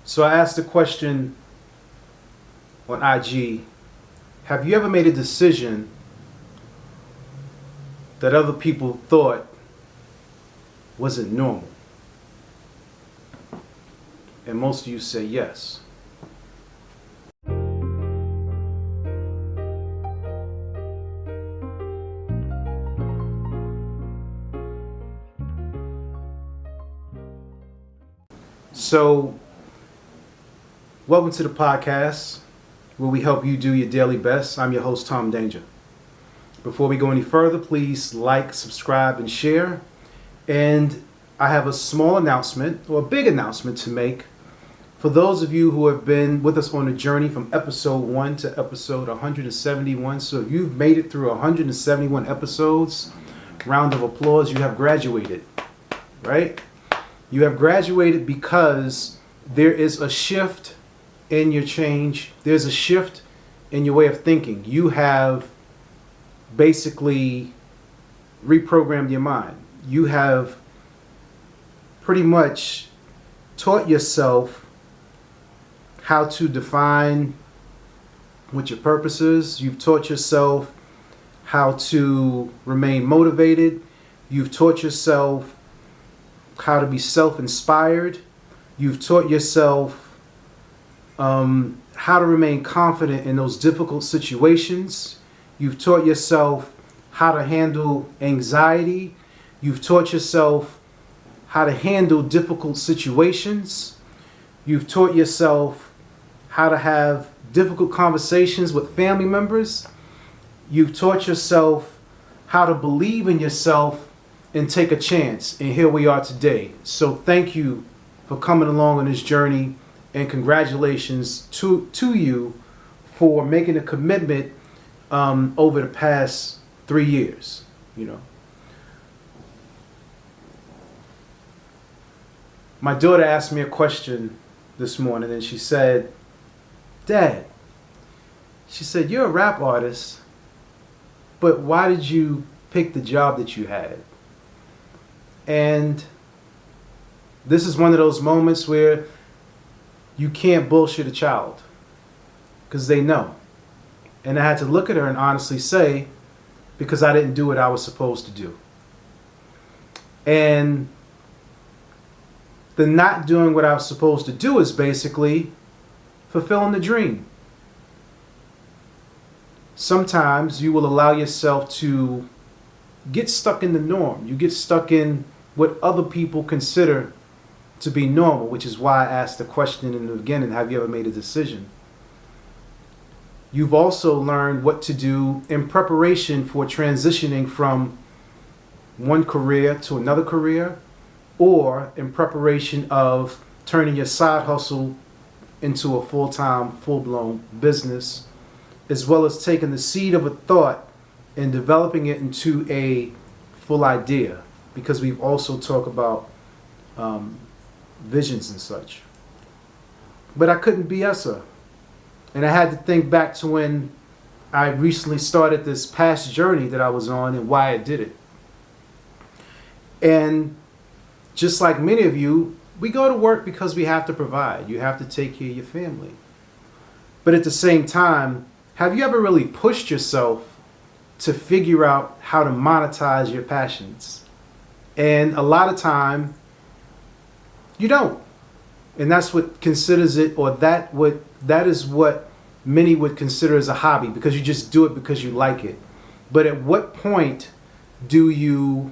So I asked a question on IG. Have you ever made a decision that other people thought wasn't normal? And most of you say yes. So, welcome to the podcast where we help you do your daily best. I'm your host, Tom Danger. Before we go any further, please like, subscribe, and share. And I have a small announcement, or a big announcement to make for those of you who have been with us on the journey from episode 1 to episode 171. So if you've made it through 171 episodes, round of applause, you have graduated, right? You have graduated because there is a shift in your change. There's a shift in your way of thinking. You have basically reprogrammed your mind. You have pretty much taught yourself how to define what your purpose is. You've taught yourself how to remain motivated. You've taught yourself how to be self-inspired. You've taught yourself how to remain confident in those difficult situations. You've taught yourself how to handle anxiety. You've taught yourself how to handle difficult situations. You've taught yourself how to have difficult conversations with family members. You've taught yourself how to believe in yourself and take a chance. And here we are today. So thank you for coming along on this journey, and congratulations to you for making a commitment over the past 3 years. My daughter asked me a question this morning, and she said, "Dad," she said, "you're a rap artist, but why did you pick the job that you had?" And this is one of those moments where you can't bullshit a child because they know. And I had to look at her and honestly say, because I didn't do what I was supposed to do. And the not doing what I was supposed to do is basically fulfilling the dream. Sometimes you will allow yourself to get stuck in the norm. You get stuck in what other people consider to be normal, which is why I asked the question in the beginning, have you ever made a decision? You've also learned what to do in preparation for transitioning from one career to another career, or in preparation of turning your side hustle into a full-time, full-blown business, as well as taking the seed of a thought and developing it into a full idea, because we've also talked about visions and such. But I couldn't BS her. And I had to think back to when I recently started this past journey that I was on and why I did it. And just like many of you, we go to work because we have to provide. You have to take care of your family. But at the same time, have you ever really pushed yourself to figure out how to monetize your passions? And a lot of time, you don't. And that's what considers it, or that is what many would consider as a hobby, because you just do it because you like it. But at what point do you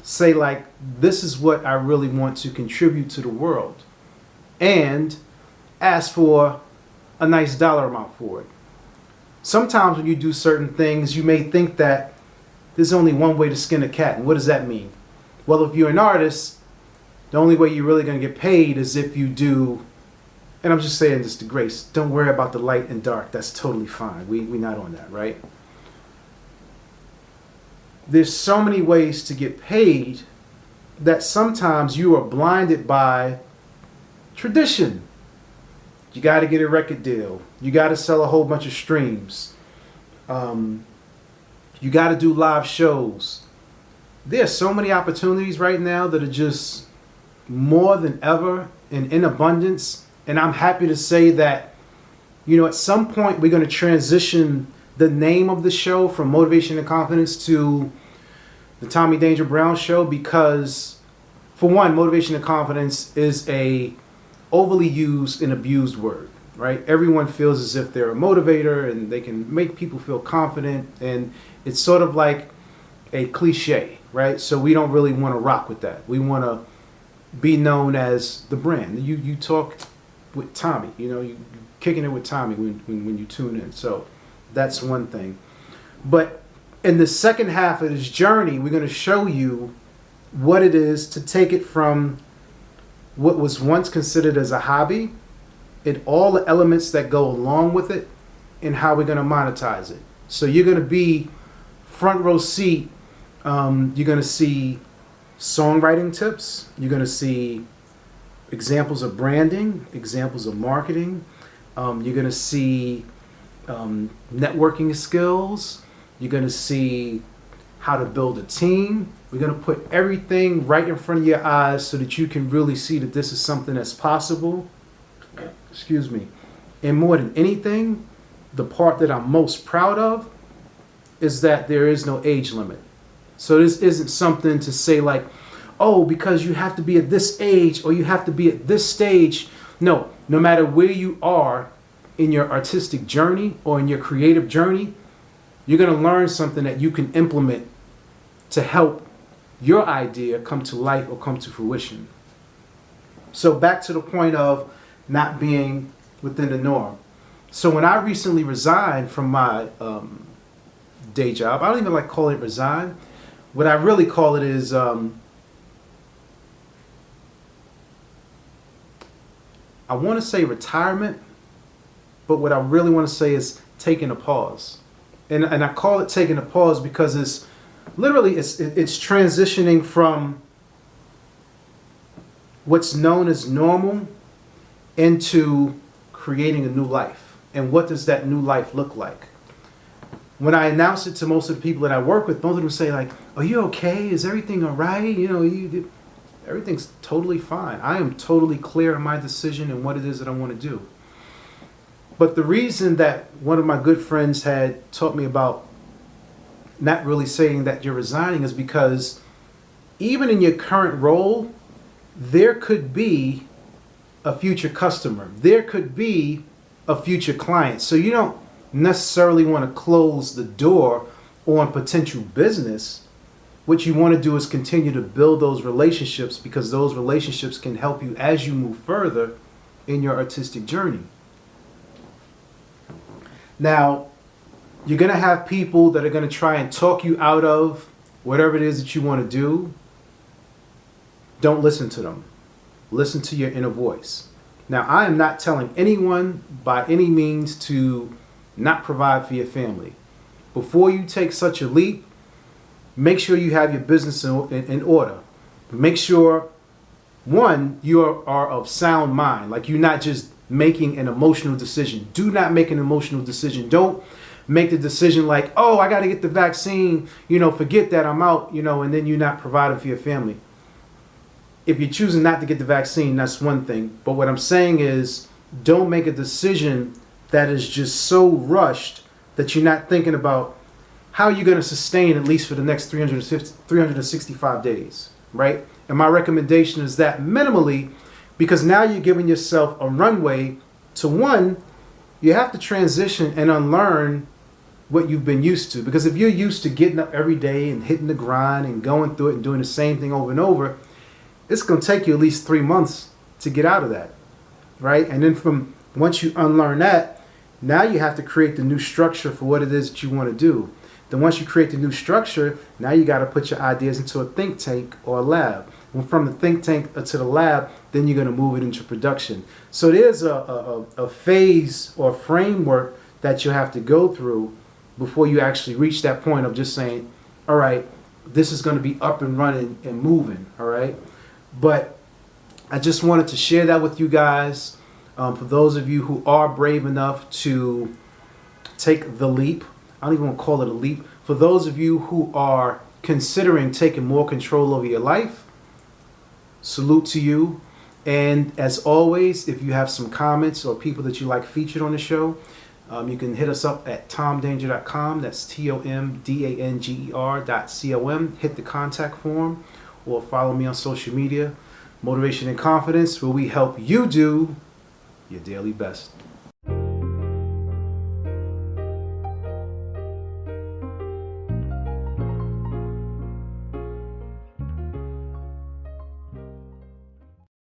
say, like, this is what I really want to contribute to the world, and ask for a nice dollar amount for it? Sometimes when you do certain things, you may think that there's only one way to skin a cat. And what does that mean? Well, if you're an artist, the only way you're really going to get paid is if you do, and I'm just saying this to Grace, don't worry about the light and dark. That's totally fine. We're not on that, right? There's so many ways to get paid that sometimes you are blinded by tradition. You got to get a record deal. You got to sell a whole bunch of streams. You got to do live shows. There's so many opportunities right now that are just more than ever and in abundance And I'm happy to say that, you know, at some point we're going to transition the name of the show from Motivation and Confidence to the Tommy Danger Brown Show, because for one, motivation and confidence is a overly used and abused word, right? Everyone feels as if they're a motivator and they can make people feel confident, and it's sort of like a cliche, right? So we don't really want to rock with that. We want to be known as the brand. You talk with Tommy, you know, you kicking it with Tommy when you tune in. So that's one thing. But in the second half of this journey, we're going to show you what it is to take it from what was once considered as a hobby, and all the elements that go along with it, and how we're going to monetize it. So you're going to be front row seat. You're going to see songwriting tips. You're going to see examples of branding, examples of marketing. You're going to see networking skills. You're going to see how to build a team. We're going to put everything right in front of your eyes so that you can really see that this is something that's possible. Excuse me. And more than anything, the part that I'm most proud of is that there is no age limit. So this isn't something to say like, oh, because you have to be at this age or you have to be at this stage. No matter where you are in your artistic journey or in your creative journey, you're going to learn something that you can implement to help your idea come to life or come to fruition. So back to the point of not being within the norm. So when I recently resigned from my day job, I don't even like calling it resign. What I really call it is I want to say retirement, but what I really want to say is taking a pause. And I call it taking a pause because it's literally it's transitioning from what's known as normal into creating a new life. And what does that new life look like? When I announce it to most of the people that I work with, most of them say like, "Are you okay? Is everything all right? You know, everything's totally fine. I am totally clear on my decision and what it is that I want to do." But the reason that one of my good friends had taught me about not really saying that you're resigning is because even in your current role, there could be a future customer. There could be a future client. So you don't necessarily want to close the door on potential business. What you want to do is continue to build those relationships, because those relationships can help you as you move further in your artistic journey. Now, you're going to have people that are going to try and talk you out of whatever it is that you want to do. Don't listen to them. Listen to your inner voice. Now, I am not telling anyone by any means to not provide for your family. Before you take such a leap, make sure you have your business in order. Make sure, one, you are of sound mind. Like, you're not just making an emotional decision. Do not make an emotional decision. Don't make the decision like, oh, I got to get the vaccine, forget that, I'm out, and then you're not providing for your family. If you're choosing not to get the vaccine, that's one thing. But what I'm saying is, don't make a decision that is just so rushed that you're not thinking about how you're going to sustain at least for the next 365 days, right? And my recommendation is that minimally, because now you're giving yourself a runway to, one, you have to transition and unlearn what you've been used to. Because if you're used to getting up every day and hitting the grind and going through it and doing the same thing over and over, it's going to take you at least 3 months to get out of that, right? And then from once you unlearn that, now you have to create the new structure for what it is that you want to do. Then once you create the new structure, now you got to put your ideas into a think tank or a lab. And from the think tank to the lab, then you're going to move it into production. So there's a phase or framework that you have to go through before you actually reach that point of just saying, all right, this is going to be up and running and moving, all right? But I just wanted to share that with you guys. For those of you who are brave enough to take the leap, I don't even want to call it a leap. For those of you who are considering taking more control over your life, salute to you. And as always, if you have some comments or people that you like featured on the show, you can hit us up at tomdanger.com. That's TOMDANGER.com. Hit the contact form or follow me on social media, Motivation and Confidence, where we help you do your daily best.